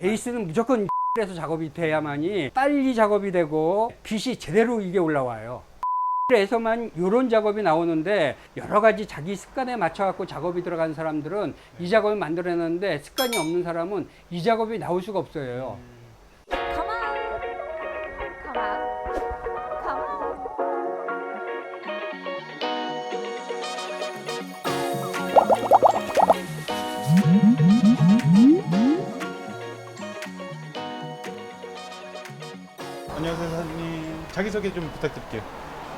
베이스는 무조건 에서 작업이 돼야만이 빨리 작업이 되고 빛이 제대로 이게 올라와요. 에서만 이런 작업이 나오는데 여러 가지 자기 습관에 맞춰 갖고 작업이 들어간 사람들은 이 작업을 만들어내는데 습관이 없는 사람은 이 작업이 나올 수가 없어요. Come on. Come on. Come on. 안녕하세요 사장님, 자기소개 좀 부탁드릴게요.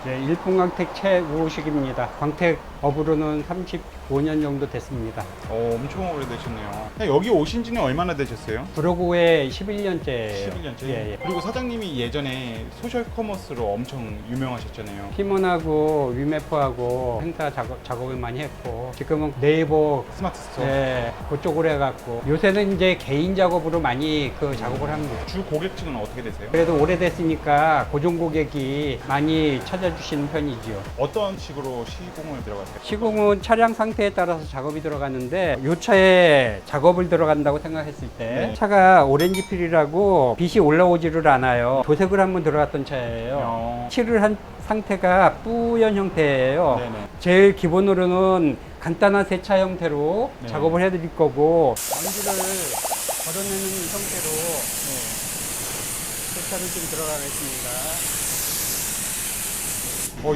네, 일본광택 최우호식입니다. 광택 업으로는 35년 정도 됐습니다. 엄청 오래되셨네요. 여기 오신 지는 얼마나 되셨어요? 브로그에 11년째예요. 11년째? 예, 예. 그리고 사장님이 예전에 소셜 커머스로 엄청 유명하셨잖아요. 피문하고 위메프하고 행사 작업을 많이 했고 지금은 네이버 스마트 스토어. 네, 그쪽으로 해갖고 요새는 이제 개인 작업으로 많이 그 작업을 합니다. 주 고객층은 어떻게 되세요? 그래도 오래됐으니까 고정 고객이 많이 찾아주시는 편이지요. 어떤 식으로 시공을 들어가세요? 시공은 차량 상태에 따라서 작업이 들어가는데 이 차에 작업을 들어간다고 생각했을 때 네. 차가 오렌지 필이라고 빛이 올라오지를 않아요. 도색을 한번 들어갔던 차예요. 칠을 한 상태가 뿌연 형태예요. 네네. 제일 기본으로는 간단한 세차 형태로 네. 작업을 해드릴 거고 먼지를 걷어내는 형태로 세차를 좀 들어가겠습니다.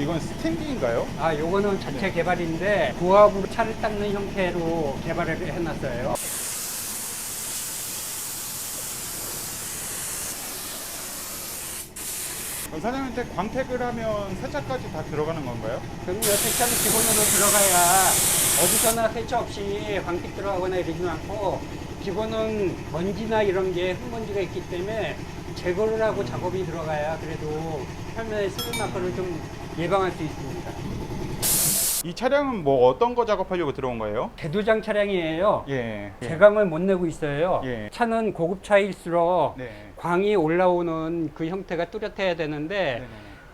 이건 스탠딩인가요? 아, 요거는 자체 개발인데 부합으로 차를 닦는 형태로 개발을 해놨어요. 그럼 사장님한테 광택을 하면 세차까지 다 들어가는 건가요? 그럼요, 세차는 기본으로 들어가야 어디서나 세차 없이 광택 들어가거나 이러지는 않고 기본은 먼지나 이런 게 흙먼지가 있기 때문에 제거를 하고 작업이 들어가야 그래도 표면에 스릴 마커를 좀 예방할 수 있습니다. 이 차량은 뭐 어떤 거 작업하려고 들어온 거예요? 대도장 차량이에요. 예. 제광을 못 내고 있어요. 예. 차는 고급차일수록 네. 광이 올라오는 그 형태가 뚜렷해야 되는데 네네.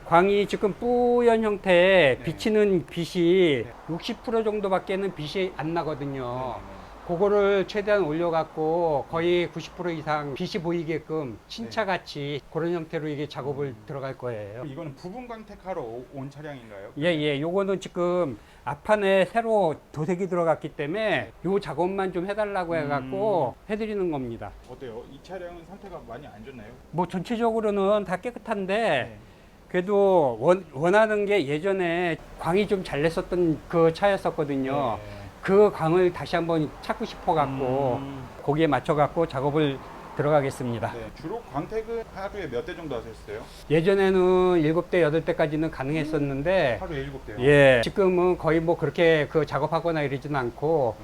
광이 지금 뿌연 형태에 네. 비치는 빛이 네. 60% 정도밖에는 빛이 안 나거든요. 네네. 그거를 최대한 올려갖고 거의 90% 이상 빛이 보이게끔 신차같이 그런 형태로 이게 작업을 들어갈 거예요. 이거는 부분 광택하러 온 차량인가요? 예. 요거는 지금 앞판에 새로 도색이 들어갔기 때문에 요 작업만 좀 해달라고 해갖고 해드리는 겁니다. 어때요? 이 차량은 상태가 많이 안 좋나요? 뭐 전체적으로는 다 깨끗한데 네. 그래도 원하는 게 예전에 광이 좀 잘 냈었던 그 차였었거든요. 그 광을 다시 한번 찾고 싶어 갖고 거기에 맞춰 갖고 작업을 들어가겠습니다. 네. 주로 광택은 하루에 몇 대 정도 하셨어요? 예전에는 7대, 8대까지는 가능했었는데 하루에 7대요? 예, 지금은 거의 뭐 그렇게 그 작업하거나 이러지는 않고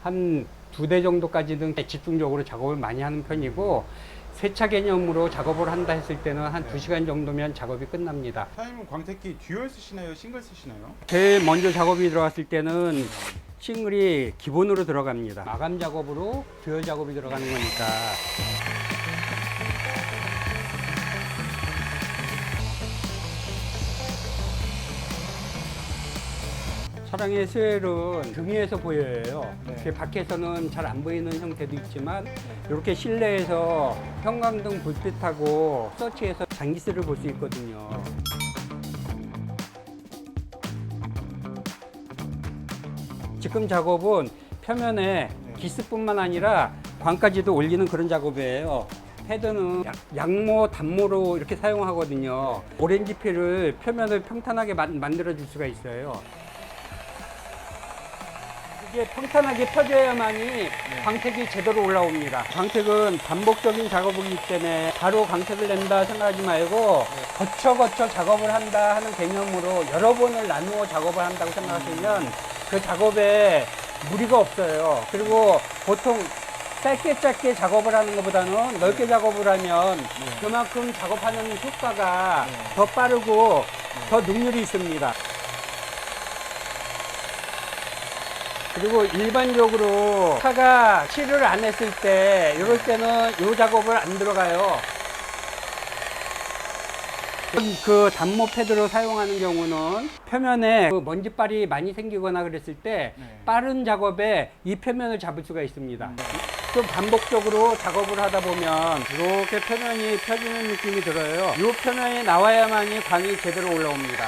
한 2대 정도까지는 집중적으로 작업을 많이 하는 편이고 세차 개념으로 작업을 한다 했을 때는 한 2시간 정도면 작업이 끝납니다. 사장님은 광택기 듀얼 쓰시나요? 싱글 쓰시나요? 제일 먼저 작업이 들어갔을 때는 싱글이 기본으로 들어갑니다. 마감 작업으로 듀얼 작업이 들어가는 거니까. 차량의 스웰은 등 위에서 보여요. 네. 이렇게 밖에서는 잘 안 보이는 형태도 있지만 이렇게 실내에서 형광등 불빛하고 서치해서 장기스를 볼 수 있거든요. 지금 작업은 표면에 기스뿐만 아니라 광까지도 올리는 그런 작업이에요. 헤드는 양모, 단모로 이렇게 사용하거든요. 오렌지 필을 표면을 평탄하게 만들어 줄 수가 있어요. 이게 평탄하게 펴져야만이 광택이 제대로 올라옵니다. 광택은 반복적인 작업이기 때문에 바로 광택을 낸다 생각하지 말고 거쳐 작업을 한다 하는 개념으로 여러 번을 나누어 작업을 한다고 생각하시면 그 작업에 무리가 없어요. 그리고 보통 짧게 작업을 하는 것보다는 넓게 작업을 하면 그만큼 작업하는 효과가 더 빠르고 더 능률이 있습니다. 그리고 일반적으로 차가 칠을 안 했을 때 이럴 때는 이 작업을 안 들어가요. 그 단모 패드로 사용하는 경우는 표면에 그 먼지빨이 많이 생기거나 그랬을 때 빠른 작업에 이 표면을 잡을 수가 있습니다. 좀 반복적으로 작업을 하다 보면 이렇게 표면이 펴지는 느낌이 들어요. 이 표면이 나와야만이 광이 제대로 올라옵니다.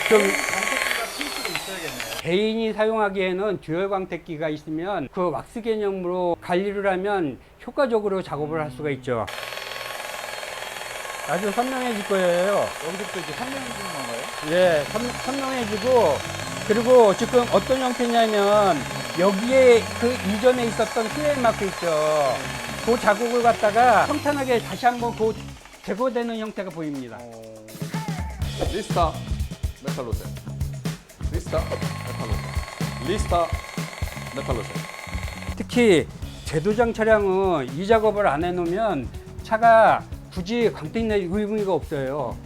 좀 광택기가 필수로 있어야겠네요. 개인이 사용하기에는 듀얼 광택기가 있으면 그 왁스 개념으로 관리를 하면 효과적으로 작업을 할 수가 있죠. 아주 선명해질 거예요. 여기서부터 이제 선명해지는 건가요? 예, 선명해지고, 그리고 지금 어떤 형태냐면 여기에 그 이전에 있었던 슬레임 마크 있죠. 그 자국을 갖다가 평탄하게 다시 한번 그 제거되는 형태가 보입니다. 리스타 메탈로셀 리스타 메탈로셀 리스타 메탈로셀. 특히 제도장 차량은 이 작업을 안 해놓으면 차가 굳이 광택 낼 의미가 없어요.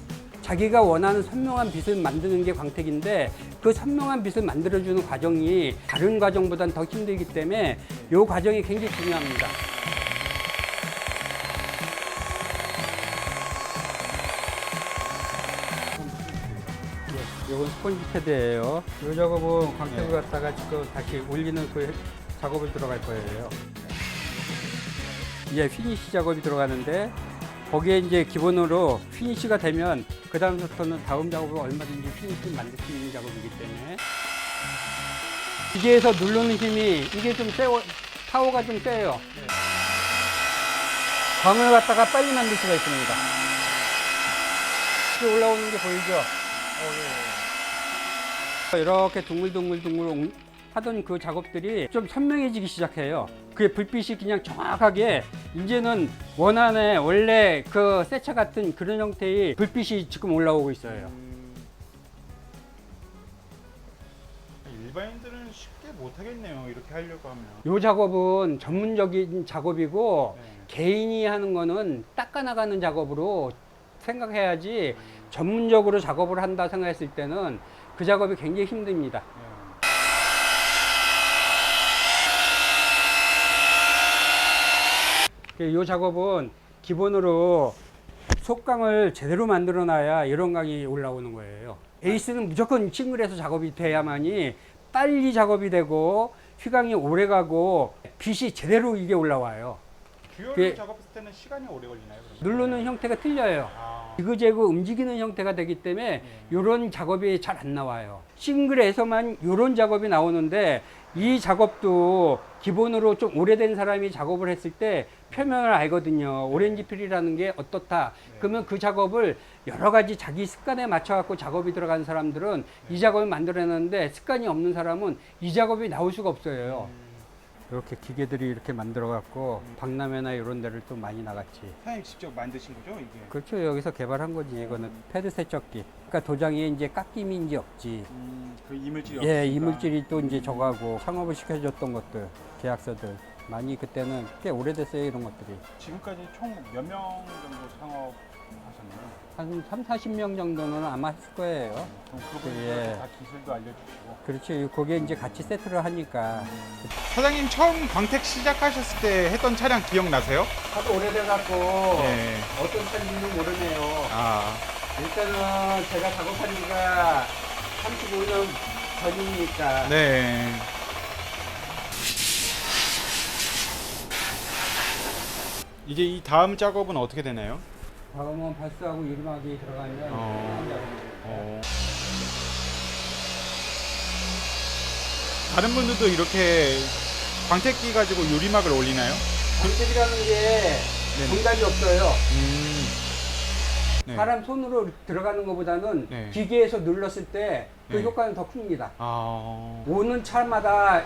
자기가 원하는 선명한 빛을 만드는 게 광택인데 그 선명한 빛을 만들어주는 과정이 다른 과정보다는 더 힘들기 때문에 이 과정이 굉장히 중요합니다. 이건 스펀지 패드예요. 이 작업은 광택을 갖다가 지금 다시 올리는 그 작업을 들어갈 거예요. 이제 피니시 작업이 들어가는데 거기에 이제 기본으로 피니시가 되면 그 다음부터는 다음 작업을 얼마든지 피니시를 만들 수 있는 작업이기 때문에 기계에서 누르는 힘이 이게 좀 세요. 파워가 좀 세요. 광을 갖다가 빨리 만들 수가 있습니다. 이렇게 올라오는 게 보이죠? 이렇게 둥글둥글 하던 그 작업들이 좀 선명해지기 시작해요. 그게 불빛이 그냥 정확하게 이제는 원안에 원래 그 세차 같은 그런 형태의 불빛이 지금 올라오고 있어요. 일반인들은 쉽게 못 하겠네요. 이렇게 하려고 하면. 이 작업은 전문적인 작업이고 네. 개인이 하는 거는 닦아나가는 작업으로 생각해야지 전문적으로 작업을 한다 생각했을 때는 그 작업이 굉장히 힘듭니다. 이 작업은 기본으로 속광을 제대로 만들어 놔야 이런 광이 올라오는 거예요. 에이스는 무조건 싱글에서 작업이 돼야만이 빨리 작업이 되고 휘광이 오래 가고 빛이 제대로 이게 올라와요. 듀얼 그게- 작업했을 때는 시간이 오래 걸리나요? 그러면? 누르는 형태가 틀려요. 아, 지그재그 움직이는 형태가 되기 때문에 이런 작업이 잘 안 나와요. 싱글에서만 이런 작업이 나오는데 이 작업도 기본으로 좀 오래된 사람이 작업을 했을 때 표면을 알거든요. 오렌지 필이라는 게 어떻다. 그러면 그 작업을 여러 가지 자기 습관에 맞춰 갖고 작업이 들어간 사람들은 이 작업을 만들어내는데 습관이 없는 사람은 이 작업이 나올 수가 없어요. 이렇게 기계들이 이렇게 만들어 갖고 박람회나 이런 데를 또 많이 나갔지. 사장님 직접 만드신 거죠, 이게? 그렇죠. 여기서 개발한 거지. 이거는 패드 세척기. 그러니까 도장에 이제 깎임이 이제 없지. 그 이물질이 예, 없으니까. 이물질이 또 이제 저거하고 창업을 시켜줬던 것들, 계약서들. 많이 그때는 꽤 오래됐어요, 이런 것들이. 지금까지 총 몇 명 정도 창업하셨나요? 한 3, 40명 정도는 아마 했을 거예요. 그럼 그분들 예. 다 기술도 알려주시고. 그렇지. 거기에 이제 같이 세트를 하니까. 사장님 처음 광택 시작하셨을 때 했던 차량 기억나세요? 하도 오래돼갖고 네. 어떤 차인지는 모르네요. 아, 일단은 제가 작업한 지가 35년 전이니까. 네. 이제 이 다음 작업은 어떻게 되나요? 다음은 발수하고 유리막이 들어가면 어. 다음 작업입니다. 다른 분들도 이렇게 광택기 가지고 유리막을 올리나요? 광택이라는 게 네네. 정답이 없어요. 네. 사람 손으로 들어가는 것보다는 네. 기계에서 눌렀을 때 그 네. 효과는 더 큽니다. 아, 오는 차마다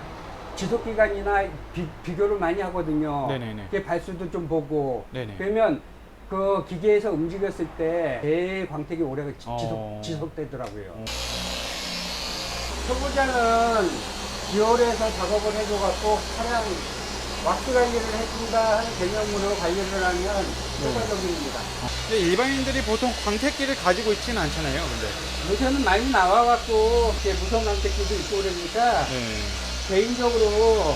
지속기간이나 비교를 많이 하거든요. 네네네. 그게 발수도 좀 보고. 네네. 그러면 그 기계에서 움직였을 때 제일 광택이 오래 지속되더라고요. 초보자는 기어에서 작업을 해줘갖고 차량 왁스 관리를 해준다 하는 개념으로 관리를 하면 효과적입니다. 근데 일반인들이 보통 광택기를 가지고 있지는 않잖아요, 근데. 요새는 많이 나와갖고 이렇게 무선 광택기도 있고 그러니까 네. 개인적으로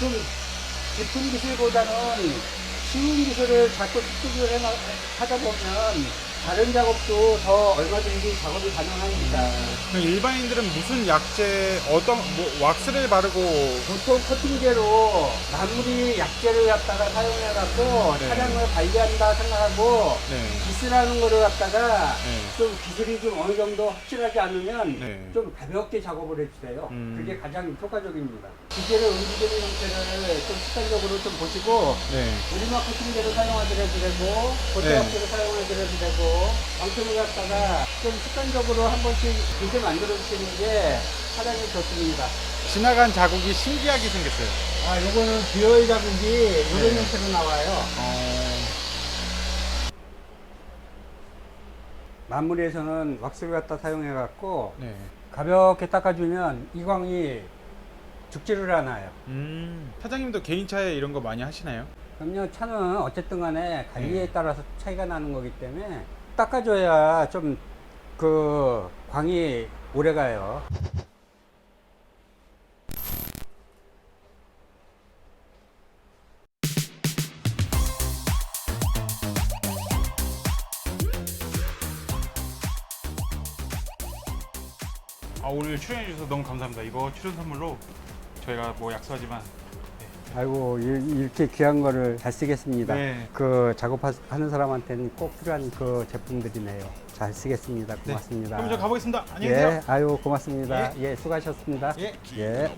좀 깊은 기술보다는 쉬운 기술을 자꾸 습득을 하다 보면 다른 작업도 더 얼마든지 작업이 가능합니다. 그럼 일반인들은 무슨 약재, 어떤 뭐 왁스를 바르고 보통 코팅제로 마무리 약재를 갖다가 사용해갖고 네. 차량을 관리한다 생각하고 네. 기술하는 거를 갖다가 네. 좀 기술이 좀 어느 정도 확실하지 않으면 네. 좀 가볍게 작업을 해주세요. 그게 가장 효과적입니다. 기계를 움직이는 형태를 좀 습관적으로 좀 보시고 네. 우리막 코팅제를 사용하더라도 되고 고체약재를 사용하더라도 되고 방패를 갖다가 좀 습관적으로 한 번씩 기계 만들어 주시는 게 차량이 좋습니다. 지나간 자국이 신기하게 생겼어요. 아, 요거는 듀얼 자국이 이런 네. 형태로 나와요. 마무리에서는 왁스를 갖다 사용해갖고 네. 가볍게 닦아주면 이 광이 죽지를 않아요. 사장님도 개인차에 이런 거 많이 하시나요? 그럼요, 차는 어쨌든 간에 관리에 따라서 차이가 나는 거기 때문에 닦아줘야 좀 그 광이 오래 가요. 오늘 출연해 주셔서 너무 감사합니다. 이거 출연 선물로 저희가 뭐 약속하지만 아이고, 이렇게 귀한 거를 잘 쓰겠습니다. 네. 그 작업하는 사람한테는 꼭 필요한 그 제품들이네요. 잘 쓰겠습니다. 고맙습니다. 그럼 저 가보겠습니다. 안녕히 계세요. 예, 아유, 고맙습니다. 예, 수고하셨습니다. 예. 예.